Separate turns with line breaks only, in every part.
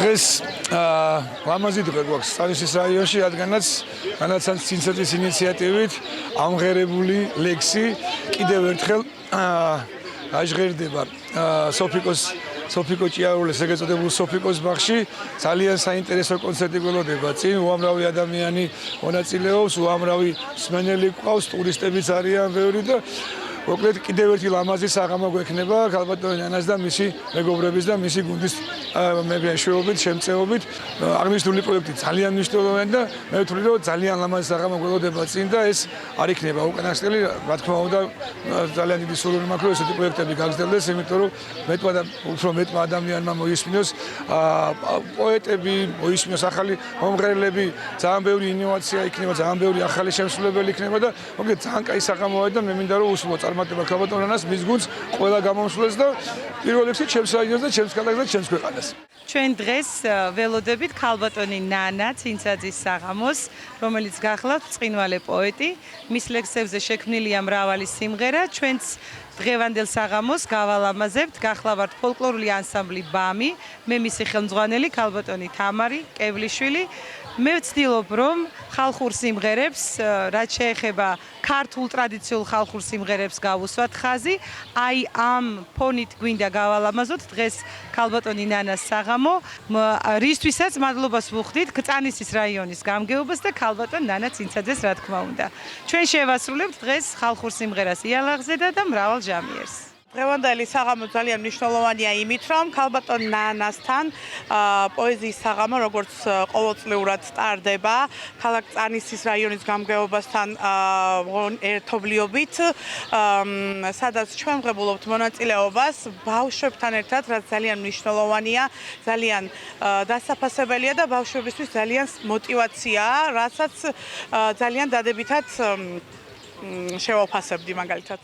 დღეს ლამაზი დღე გვაქვს სტალისის რაიონში, რადგანაც ცინცაძის ინიციატივით ამღერებული ლექსი კიდევ ერთხელ აჟღერდება სოფიკო ჭიარულეს ეგრეთ წოდებულ სოფიკოს ბაღში. ძალიან საინტერესო კონცერტი გველოდება წინ, უამრავი ადამიანი მონაწილეობს, უამრავი მსმენელი გვყავს, ტურისტებიც არიან ბევრი და მოკლედ კიდევ ერთი ლამაზი საღამო გვექნება ქალბატონ ნანას და მისი მეგობრების და მისი გუნდის მეშვეობით, შემწეობით. აღნიშნული პროექტი ძალიან მნიშვნელოვანი და მე ვთვლი, რომ ძალიან ლამაზი საღამო გველოდება წინ და ეს არ იქნება უკანასკნელი, რა თქმა უნდა, ძალიან დიდი სურვილი მაქვს, რომ ესეთი პროექტები გაგრძელდეს, იმიტომ რომ უფრო მეტმა ადამიანმა მოისმინოს პოეტები, მოისმინოს ახალი მომღერლები, ძალიან ბევრი ინოვაცია იქნება, ძალიან ბევრი ახალი შემსრულებელი იქნება და მოკლედ ძალიან კაი საღამოა და მე მინდა რომ უსულო წარმატება ქალბატონ ნანას, მის გუნდს, ყველა გამომსვლელს და პირველ რიგში ჩემს რაიონს და ჩემს ქალაქს და ჩემს ქვეყანას.
ჩვენ დღეს ველოდებით ქალბატონი ნანა ცინცაძის საღამოს, რომელიც გახლავთ ბრწყინვალე პოეტი, მის ლექსებზე შექმნილია მრავალი სიმღერა. ჩვენც დღევანდელ საღამოს გავალამაზებთ, გახლავართ ფოლკლორული ანსამბლი ბამი, მე მისი ხელმძღვანელი ქალბატონი თამარი კევლიშვილი. მე ვცდილობ, რომ ხალხურ სიმღერებს, რაც შეეხება ქართულ ტრადიციულ ხალხურ სიმღერებს გავუსვათ ხაზი. აი ამ ფონით გვინდა გავალამაზოთ დღეს ქალბატონი ნანას საღამო, რისთვისაც მადლობას ვუხდით კრწანისის რაიონის გამგეობას და ქალბატონ ნანა ცინცაძეს, რა თქმა უნდა. ჩვენ შევასრულებთ დღეს ხალხურ სიმღერას იალაღზედა და მრავალ ჟამიერს. დღევანდელი საღამო ძალიან მნიშვნელოვანია იმით, რომ ქალბატონ ნანასთან პოეზიის საღამო, როგორც ყოველწლიურად ტარდება, ქალაქ კრწანისის რაიონის გამგეობასთან ერთობლიობით, სადაც ჩვენ ვღებულობთ მონაწილეობას ბავშვებთან ერთად, რაც ძალიან მნიშვნელოვანია, ძალიან დასაფასებელია და ბავშვებისთვის ძალიან мотивაციაა, რასაც ძალიან დადებითად შევაფასებდი მაგალითად.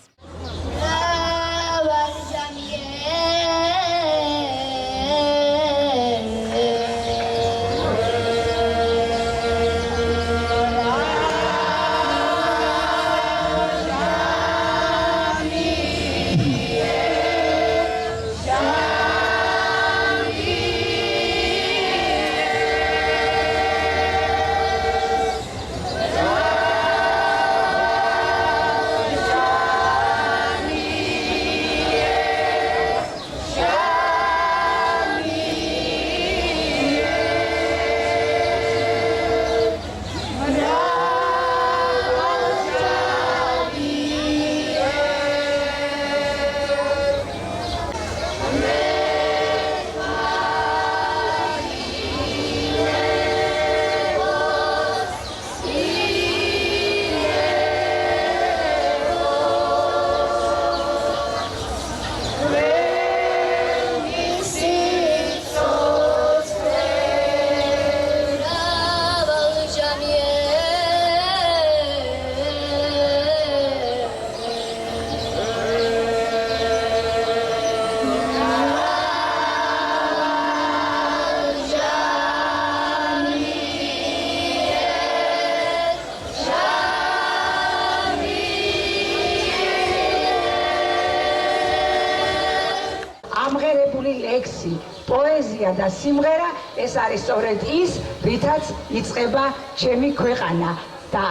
ლექსი, პოეზია და სიმღერა ეს არის სწორედ ის, რითაც იწყება ჩემი ქვეყანა და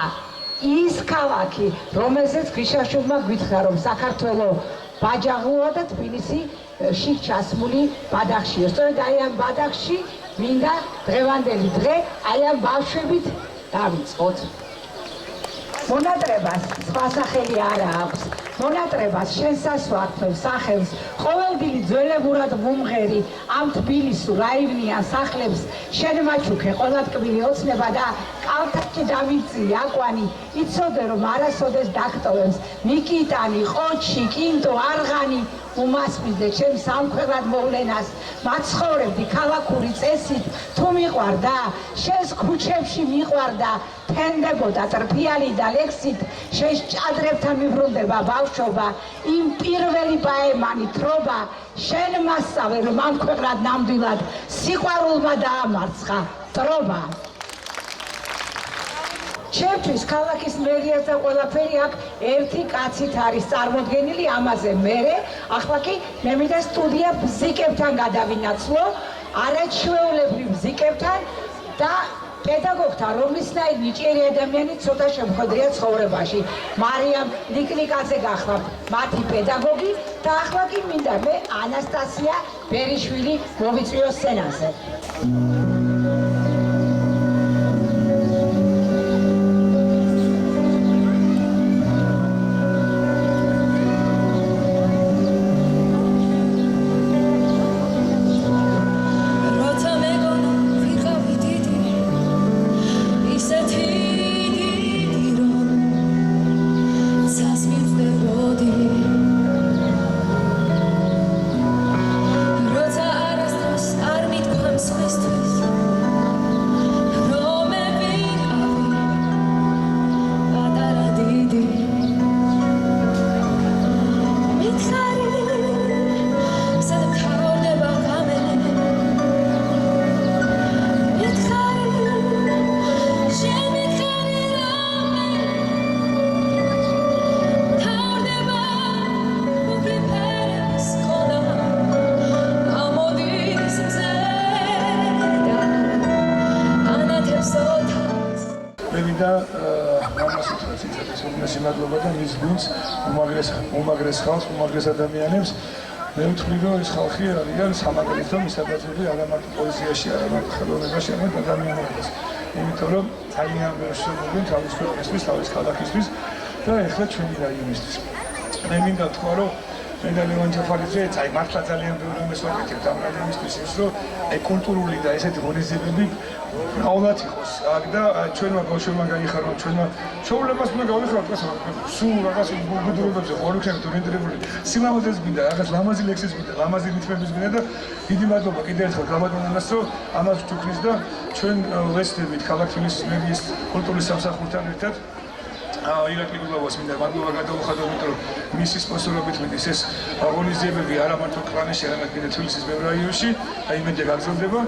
ის ქალაქი, რომელზეც ქვიშაშვილმა გვითხრა, რომ საქართველო ბაჯაღლოა და თბილისი შიგ ჩასმული ბადახშია. სწორედ აი ამ ბადახში მინდა დღევანდელი დღე აი ამ ბავშვებით დავიწყოთ. მონატრებას სხვა სახელი არ აქვს. მონატრებას შენსასვართებს სახელს ყოველდღიური ძველებურად მომღერი ამ თბილისურ რაივნიან სახლებს შენ მაჩუქე ყოველდღიური ოცნება და კალთაკი დავიწი აკვანი იცოდე რომ არასოდეს დაქტოვებს მიკიტანი ყოჩი კინტო არღანი უმასპინძე ჩემს სამქვეყნად მოვლენას მაცხოვრებდი ქალაქური წესით თუ მიყვარდა შენს ქუჩებში მიყვარდა თენდებოდა ტრფიალი და ლექსით შენს ჭადრებთან მიბრუნდება ბავშვობა იმ პირველი პაემანი თრობა შენ მასწავლე რომ ამ ქვეყნად ნამდვილად სიყვარულმა დაამარცხა ტრობა ჩემთვის ქალაქის მერიას და ყველაფერი აქ ერთი კაცით არის წარმოდგენილი, ამაზე მერე ახლა კი მე მინდა სტუდია ბზიკებთან გადავინაცვლო, არაჩვეულებრივ ბზიკებთან და პედაგოგთან, რომლისნაირ ნიჭიერი ადამიანი ცოტა შემოხვედრია ცხოვრებაში. მარიამ ნიკნიკაძე გახლავთ მათი პედაგოგი და ახლა კი მინდა მე ანასტასია ბერიშვილი მოვიწვიო სცენაზე.
მადლობა და მის გუნდს უმაგრეს ხალხს, უმაგრეს ადამიანებს. მე ვთვლი, რომ ეს ხალხი არიან სამაგრეთო მისაბაძები არა მარტო პოეზიაში, არა მარტო ხელოვნებაში, არამედ ადამიანებიც. იმიტომ რომ ძალიან ბევრი შემოგვიდგენ თავის ქვეყნისთვის, თავის ქალაქისთვის და ეხლა ჩვენი რაიონისთვის. მე მინდა ვთქვა, რომ მე და ლევან ჯაფარიძე, აი მართლა ძალიან ბევრი რამეს ვაკეთებთ ამ რაიონისთვის, ის რომ აი კულტურული და ესეთი ღონისძიებები აულად იყოს აქ და ჩვენმა ბავშვებმა გაიხაროთ, ჩვენმა ჩვეულებაც უნდა გავიხაროთ, სულ რაღაც გულგრილობებზე ხორქშენ ორიენტირებული სიმამოძეს გინდა, რაღაც ლამაზი ლექსის გინდა, ლამაზი რითმების გინდა და დიდი მადლობა კიდევ ერთხელ გამადმონანას, რომ ამას ვთქვით და ჩვენ ვესწრებით ქალაქ თბილისის მერიის კულტურის სამსახურთან ერთად ირაკლი გულოვას მინდა მადლობა გადავუხადო, იმიტომ რომ მისი სპონსორობით მიდის ეს ღონისძიებები არა მარტო კრანეში, არამედ კიდევ თბილისის ბევრ რაიონში, აი იმედია გაგრძელდება.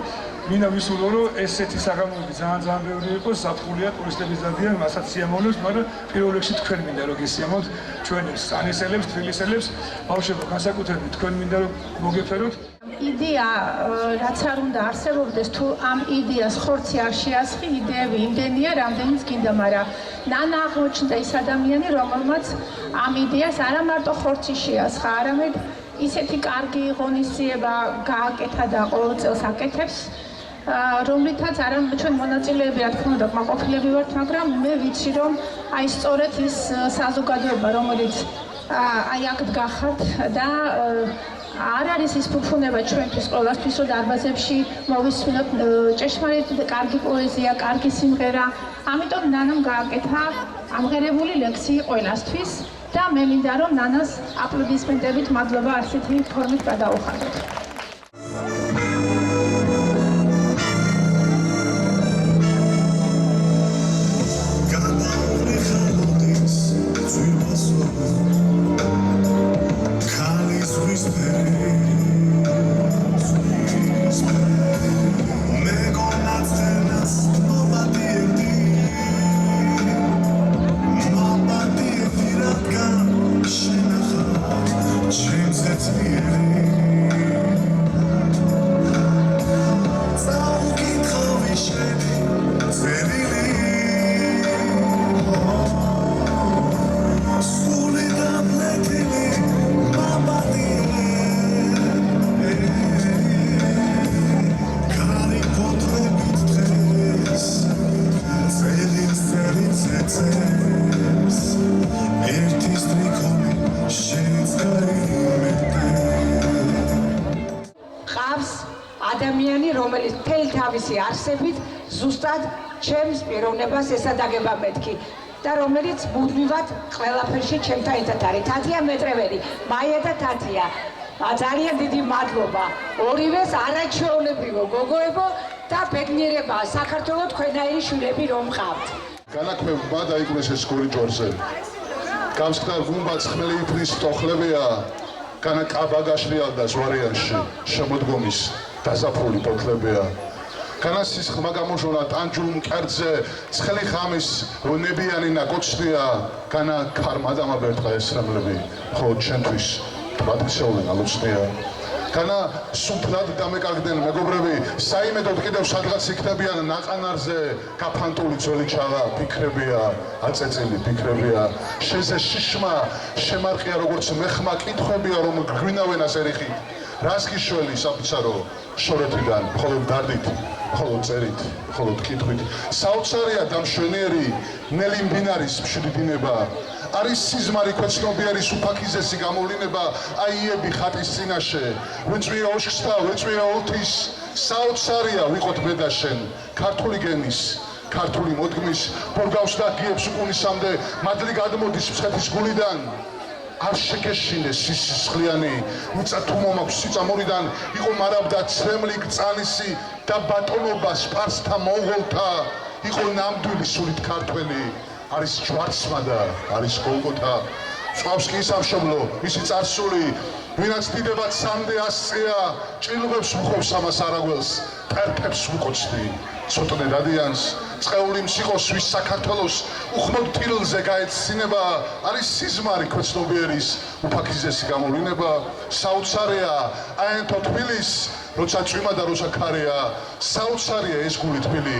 მინდა ვისურვო, რომ ესეთი საღამოები ძალიან ბევრი იყოს, საფრთხულია ტურისტების დადიან, მასაც სიამოვნებს, მაგრამ პირველ რიგში თქვენ მინდა რომ გესიამოვნოთ ჩვენებს, ანისელებს, თბილისელებს, ბავშვებო, განსაკუთრებით თქვენ მინდა რომ მოგეფეროთ.
იდეა, რაც არ უნდა არსებობდეს, თუ ამ იდეას ხორცი არ შეასხი, იდეები იმდენია, რამდენიც გინდა, მაგრამ ნანა აღმოჩნდა ის ადამიანი, რომელმაც ამ იდეას არა მარტო ხორცი შეასხა, არამედ ისეთი კარგი ღონისძიება გააკეთა და ყოველ წელს აკეთებს, რომლითაც არა ჩვენ მონაწილეები, რა თქმა უნდა, კმაყოფილები ვართ, მაგრამ მე ვიცი, რომ აი სწორედ ის საზოგადოება, რომელიც აი აქ დგახართ და არ არის ის ფუფუნება ჩვენთვის ყველასთვის, რომ დარბაზებში მოვისმინოთ ჭეშმარიტი და კარგი პოეზია, კარგი სიმღერა. ამიტომ ნანამ გააკეთა ამღერებული ლექსი ყველასთვის და მე მინდა რომ ნანას აპლოდისმენტებით მადლობა ასეთი ფორმით გადაუხადოთ. ადამიანი, რომელიც მთელი თავისი არსებით ზუსტად ჩემს პიროვნებას ესადაგება მეთქი და რომელიც მუდმივად ყველაფერში ჩემთან ერთად არის. თათია მეტრეველი, მაია და თათია. ძალიან დიდი მადლობა. ორივეს არაჩვეულებრივო გოგოებო და ბედნიერება საქართველოს თქვენაირი შვილები რომ მყავთ.
განაქმება დაიკვნეს ეს კორიდორზე. გამსხნელ გუმბათს ხმელი ფრის ტოხლებია, განაკაბაგაშლია და ზვარიანში შემოდგომის დასაფრული პოთლებია. განასის ხმა გამოჟონა ტანჯულ მკერდზე ცხელი ხამის ნებიანინა კოჩნია განა ქარმა დამაბერტყა ესრემლები ხო ჩემთვის თვათშეულენ ალოცნია განა სუფლად დამეკარგდნენ მეგობრები საიმედოდ კიდევ სადღაც იქნებიან ნაყანარზე გაფანტული ძველი ჩაღა ფიქრებია აწეწილი ფიქრებია შეზე შიშმა შემარყია როგორც მეხმა კითხვებია რომ გვინავენას ერიხით რას გიშველი საფიცარო შორეთიდან მხოლოდ დარდით მხოლოდ წერით მხოლოდ კითხვით საოცარია და მშვენიერი ნელი მდინარის მშვიდინება არის სიზმარი ქვეცნობიერის უფაქიზესი გამოვლინება აიები ხატის წინაშე ვეწვია ოშქს და ვეწვია ოლთის საოცარია ვიყოთ მე და შენ ქართული გენის ქართული მოდგმის ბორგავს და გიებს უკუნისამდე მადლი გადმოდის მცხეთის გულიდან არ შეგეშინე სისხლიანი მიწა თუ მომაქვს სიწამორიდან იყო მარაბდა ცრემლი გწანისი და ბატონობა სპარსთა მონღოლთა იყო ნამდვილი სულით ქართველი არის ჯვარცმა და არის გოლგოთა წვავს კი სამშობლო მისი წარსული ვინაც დიდებად სამდე ასწია ჭილობებს უხობს ამას არაგველს პერფებს უყოცდი ცოტნე დადიანს წეული მსიყოს ვის საქართველოს უხმოდ ტილზე გაეცინება არის სიზმარი ქვეცნობიერის უფაქიზესი გამოვლინება საოცარია აენთო თბილის როცა წვიმა და როცა ქარია საოცარია ეს გული თბილი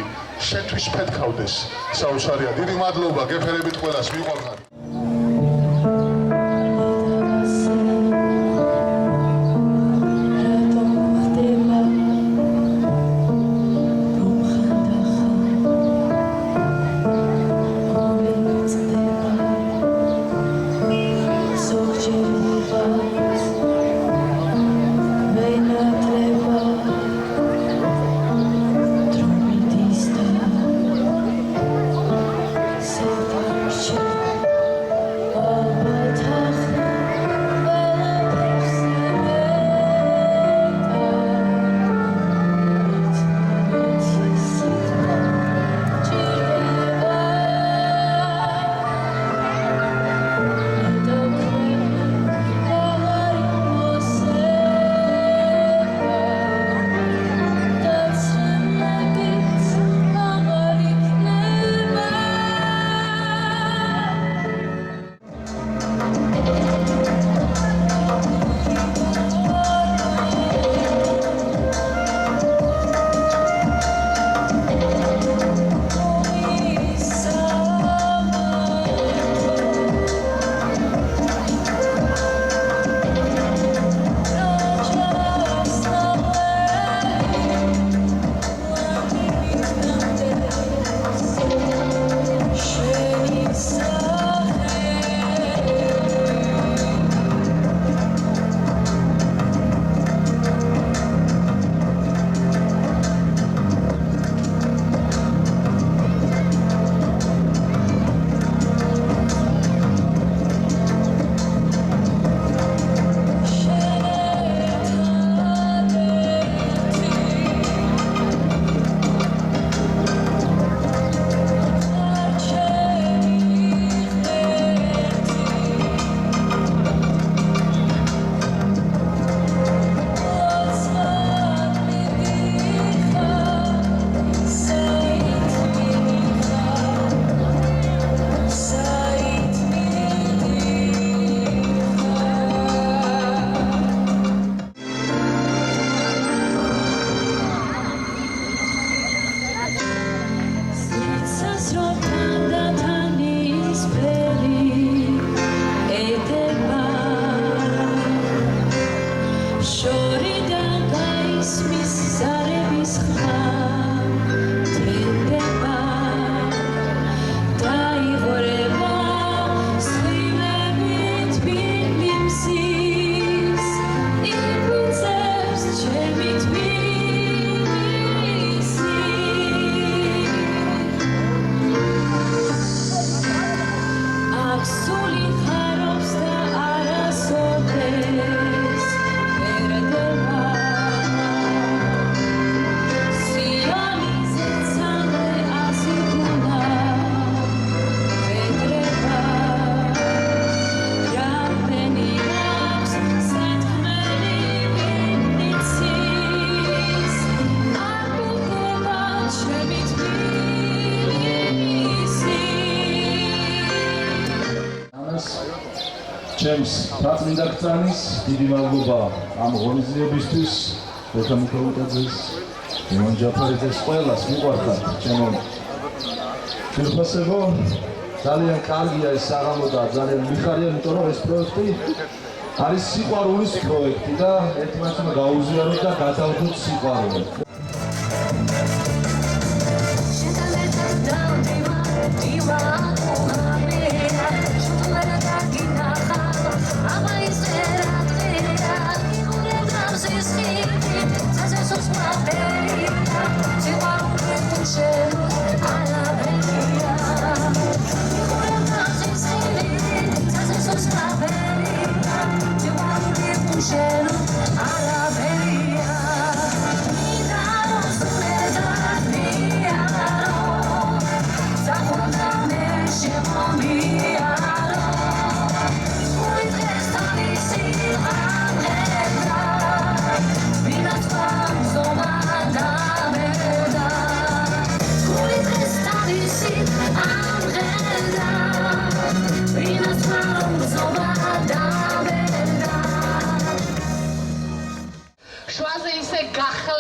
შენთვის ფეთქავდეს საოცარია დიდი მადლობა გეფერებით ყველას მიყვარხარ
Suli kharos da arasodez, perdem ჩემს თაწმინდა ქცანის დიდი მადლობა ამ ღონისძიებისთვის ოთარ მიქელუტაძეს ივან ჯაფარიძეს ყველას მიყვარხართ ჩემო ფირფასებო ძალიან კარგია ეს საღამო და ძალიან მიხარია იმიტომ რომ ეს პროექტი არის სიყვარულის პროექტი და ერთმანეთს გაუზიაროთ და გადავდოთ სიყვარული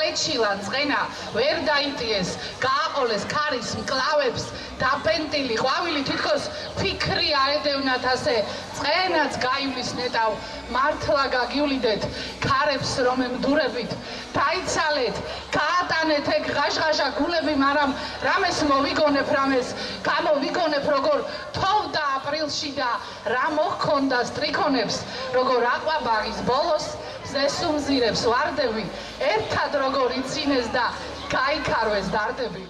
გახლეჩილა წენა ვერ დაიტიეს გააყოლეს ქარის მკლავებს დაპენტილი ყვავილი თითქოს ფიქრი აედევნათ ასე წენაც გაივლის ნეტავ მართლა გაგივლიდეთ ქარებს რომ ემდურებით დაიცალეთ გაატანეთ ეგ ღაშღაშა გულები მაგრამ რამეს მოვიგონებ რამეს გამოვიგონებ როგორ თოვდა აპრილში და რა მოჰქონდა სტრიქონებს როგორ აყვაბაღის ბოლოს ზესუმზირებს ვარდები ერთად როგორ იცინეს და გაიქარვეს დარდები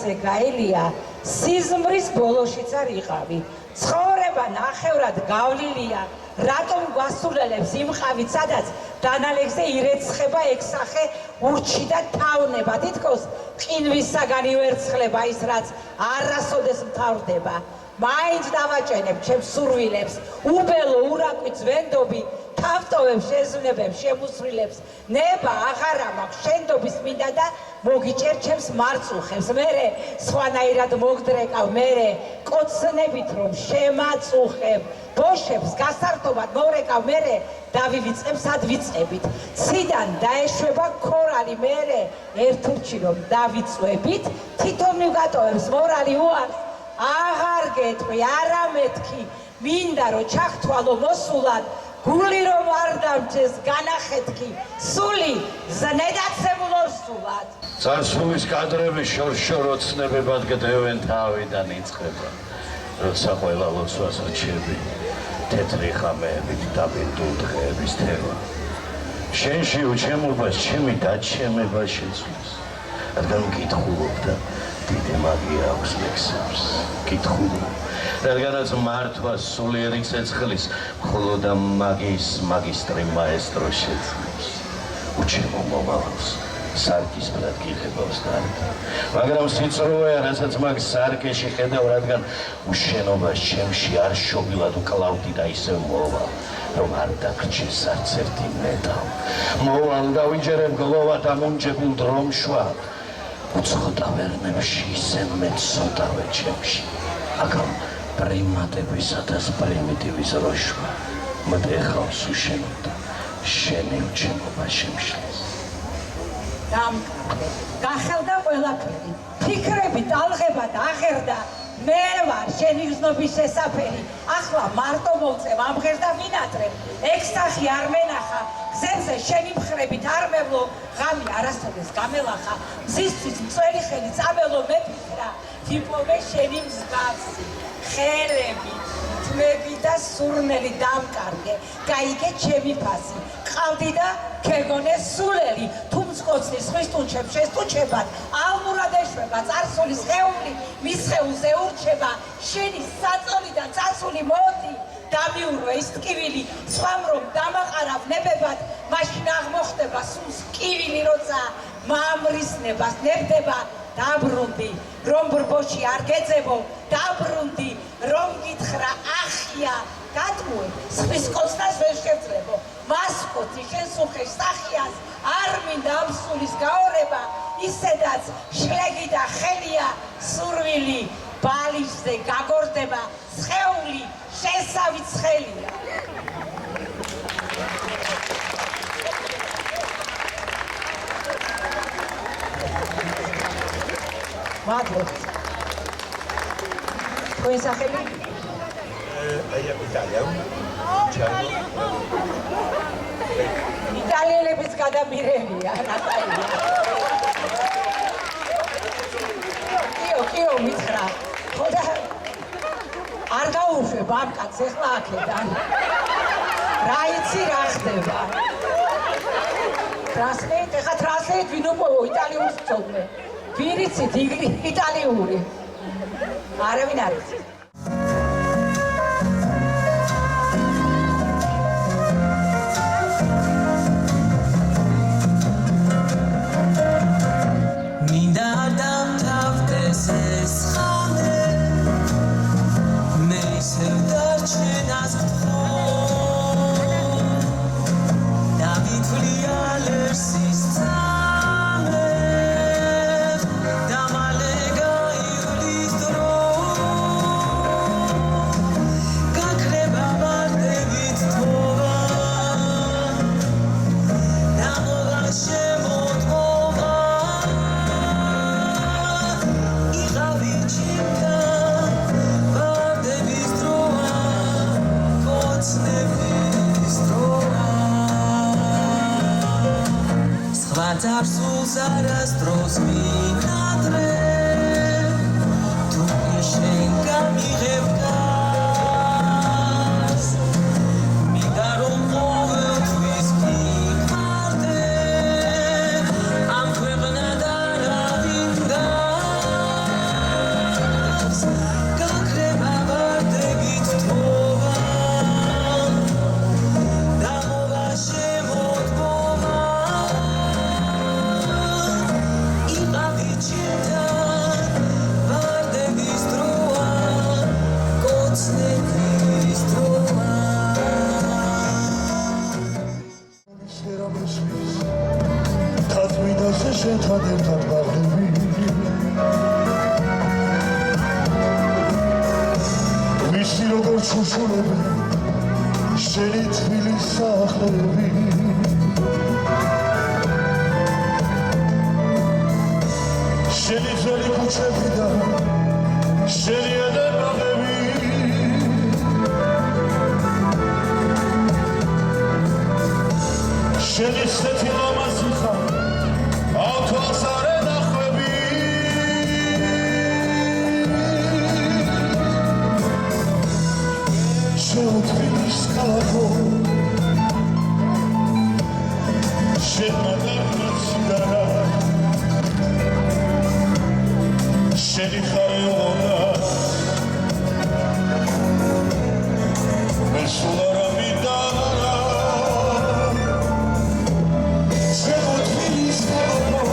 ისე გაელია სიზმრის ბოლოშიც არ იყავი ცხოვრება ნახევრად გავლილია რატომ გვასულელებს იმყავით სადაც დანალექზე ირეცხება ექსახე ურჩი და თავნება თითქოს ყინვისაგან ივერცხლება ის რაც არასოდეს მთავრდება მაინც დავაჭენებ ჩემს სურვილებს უბელო ურაკვიც ვენდობი თავტოვებს შეზვნებებს შემუსრულებს ნება აღარა მაქვს შენდობის მინდა და მოგიჭერ ჩემს მარწუხებს მერე სხვანაირად მოგდრეკავ მერე კოცნებით რომ შემაწუხებ ბოშებს გასართობად მორეკავ მერე დავივიწყებ სად ვიწყებით ციდან დაეშვება ქორალი მერე ერთურჩი რომ დავიწვებით თვითონ მივგატოვებს მორალი უარს აღარ გეტყვი არა მეთქი მინდა რომ ჩახთვალო მოსულად გული რომ არ დამჭეს განახეთქი სული ზნედაცემულ ორსულად
წარსულის კადრები შორშოროცნებებად გდევენ თავიდან იწყება როცა ყველა ლოცვას რჩები თეთრი ხამეებით დაბინდულ დღეების თემა შენში უჩემობას ჩემი დაჩემება შეცვლის რადგან მკითხულობ და დიდი მაგია აქვს ლექსებს კითხულობ რადგანაც მართვა სულიერი ცეცხლის მხოლოდ ამ მაგიის მაგისტრი მაესტრო შეცვლის უჩემო მომავალს სარკისფრად გიხებავს გარდა. მაგრამ სიწრუეა, რასაც მაგ სარკეში ხედავ, რადგან უშენობას ჩემში არ შობილად უკლავდი და ისევ მოვალ, რომ არ დაგრჩეს არც ერთი მეტალ. მოვალ დავიჯერებ გლოვად ამუნჯებულ დრომშვა, უცხო ტავერნებში ისე მეცოდავე ჩემში. აქამ პრიმატებისა და პრიმიტივის როშვა მტეხავს უშენოდა, შენი უჩემობა შემშლეს.
გახელდა ყველაფერი, ფიქრები ტალღება და აღერდა, მე ვარ შენი გზნობის შესაფერი, ახლა მარტო მოვწევ ამღერ და ვინატრებ, ექსტახი არ მენახა, გზებზე შენი მხრებით არ მევლო, ღამი არასოდეს გამელახა, მზისთვის მწვერი ხელი წამელო მეფიქრა, თიპოვე შენი მსგავსი, ხელები, თმები და სურნელი დამკარგე, გაიგე ჩემი ფასი, ყავდი და ქეგონე სულელი, თუ მწკოცნი სხვის ტუნჩებს შესტუნჩებად, ალმურად ეშვება წარსული სხეული, მის სხეულზე ურჩება, შენი საწოლი და წასული მოდი, დამიურვე ის ტკივილი, სხვამ რომ დამაყარავ ნებებად, მაშინ აღმოხდება სულს კივილი, როცა მამრისნებას ნებდება, დაბრუნდი, რომ ბრბოში არ გეძებო, დაბრუნდი, რომ გითხრა ახია, გატმუე, სხვის კოცნას ვერ შევძლებო, მას კოცი შენ სუხეშ სახიას, არ მინდა ამ სულის გაორება, ისედაც შლეგი და ხელია, სურვილი, ბალიშზე გაგორდება, სხეული, შესავით ცხელია. მადლობ. თქვენი სახელი? იტალიელებიც გადამირებია, ნატალია. კიო, მითხრა. ხოდა არ გაუშვებ ამ კაცს ეხლა აქედან. რა იცი რა ხდება? ტრანსლეიტ, ეხლა ტრანსლეიტ ვინ უყო იტალიურს ვწოდნე. ვინ იცით იტალიური? არავინ არ იცით.
Zapsus arastros minatre Tu ishenka mi revkas Mi darum ove twiski karte Am kwebna dara vindas Kakreba varte git tova Damova shemot bova
ვისი როგორ ჩუშულები შენი თბილის სახლები შენი ძველი ქუჩები და შენი ედებაღები შენი სეთი ლამაზი ხარ ავთვალს არ ენახვები შევთვინის ქალაქო შენმა დარგაციდარა შენი ხარეულობა მე სულ არ ამიდარა შევთვინის ქალაქო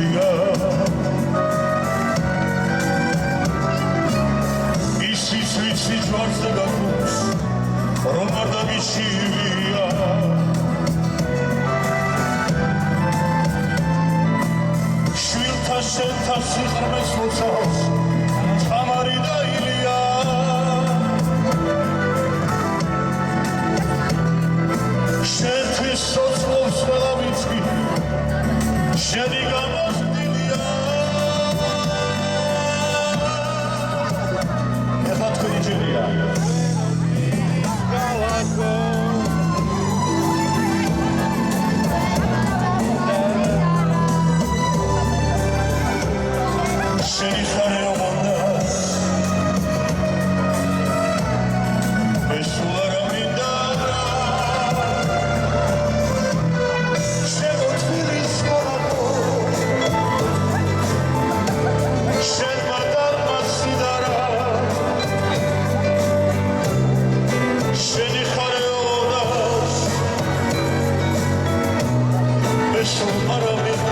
მისია ისიც ვიცი ჯვარს და გაკუს რომ არ დაგიშვია შვილთა შენთა სიყრმეს მოცავს წამარი და ილია შენთვის სოწლობს ყველა ვიცი შენი გამოსტილია ეხლა თქვენი ჯერია ქალაქო შენი ხარე მომდას ეს სულ არ მინდა შემოთვლის ქალაქო შენ მარტარმა სიდარა შენი ხარე მომდას ეს სულ არ მინდა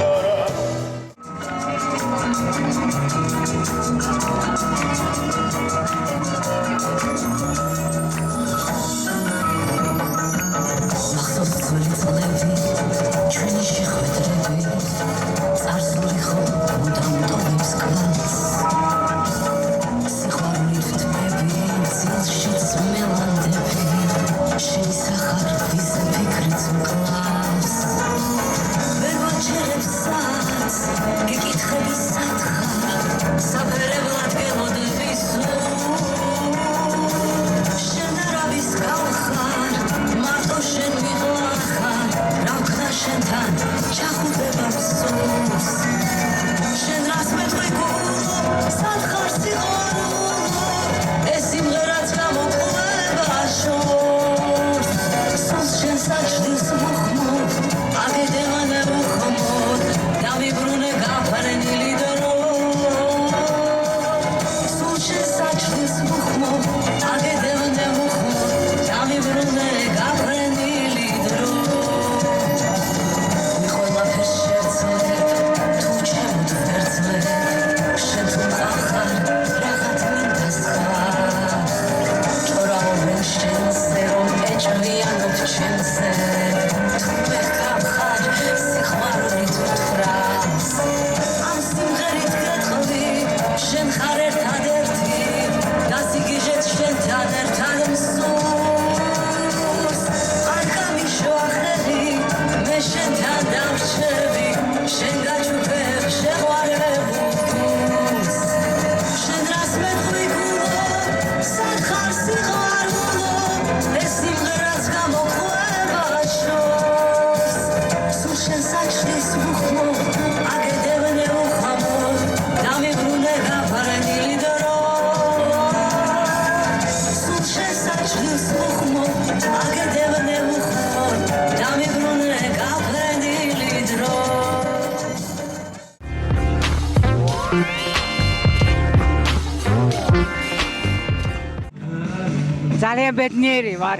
ძალიან ბედნიერი ვარ.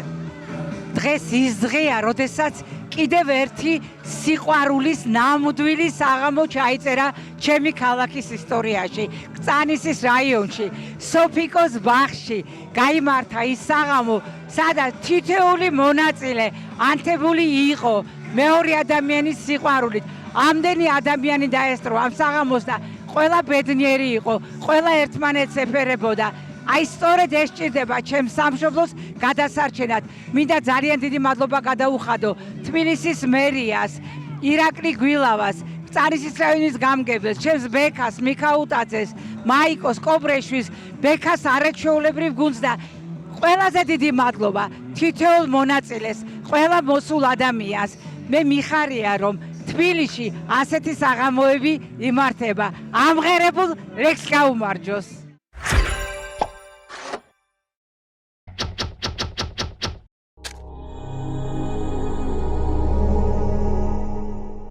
დღეს ის დღეა, როდესაც კიდევ ერთი სიყვარულის ნამდვილი საღამო ჩაიწერა ჩემი ქალაქის ისტორიაში, კრწანისის რაიონში, სოფიკოს ბაღში გაიმართა ის საღამო, სადაც თითოეული მონაწილე ანთებული იყო მეორე ადამიანის სიყვარულით. ამდენი ადამიანი დაესწრო ამ საღამოს და ყველა ბედნიერი იყო, ყველა ერთმანეთს ეფერებოდა. აი სწორედ ეს ჭირდება ჩემს სამშობლოს გადასარჩენად. მინდა ძალიან დიდი მადლობა გადაუხადო თბილისის მერიას, ირაკლი გვილავას, კრწანისის რაიონის გამგებელს, ჩემს ბექას, მიქაუტაძეს, მაიკოს კობრეშვის, ბექას არაჩვეულებრივ გუნდს და ყველაზე დიდი მადლობა თითოეულ მონაწილეს, ყველა მოსულ ადამიანს. მე მიხარია რომ თბილისში ასეთი საღამოები იმართება. ამღერებულ რეკს გაუმარჯოს.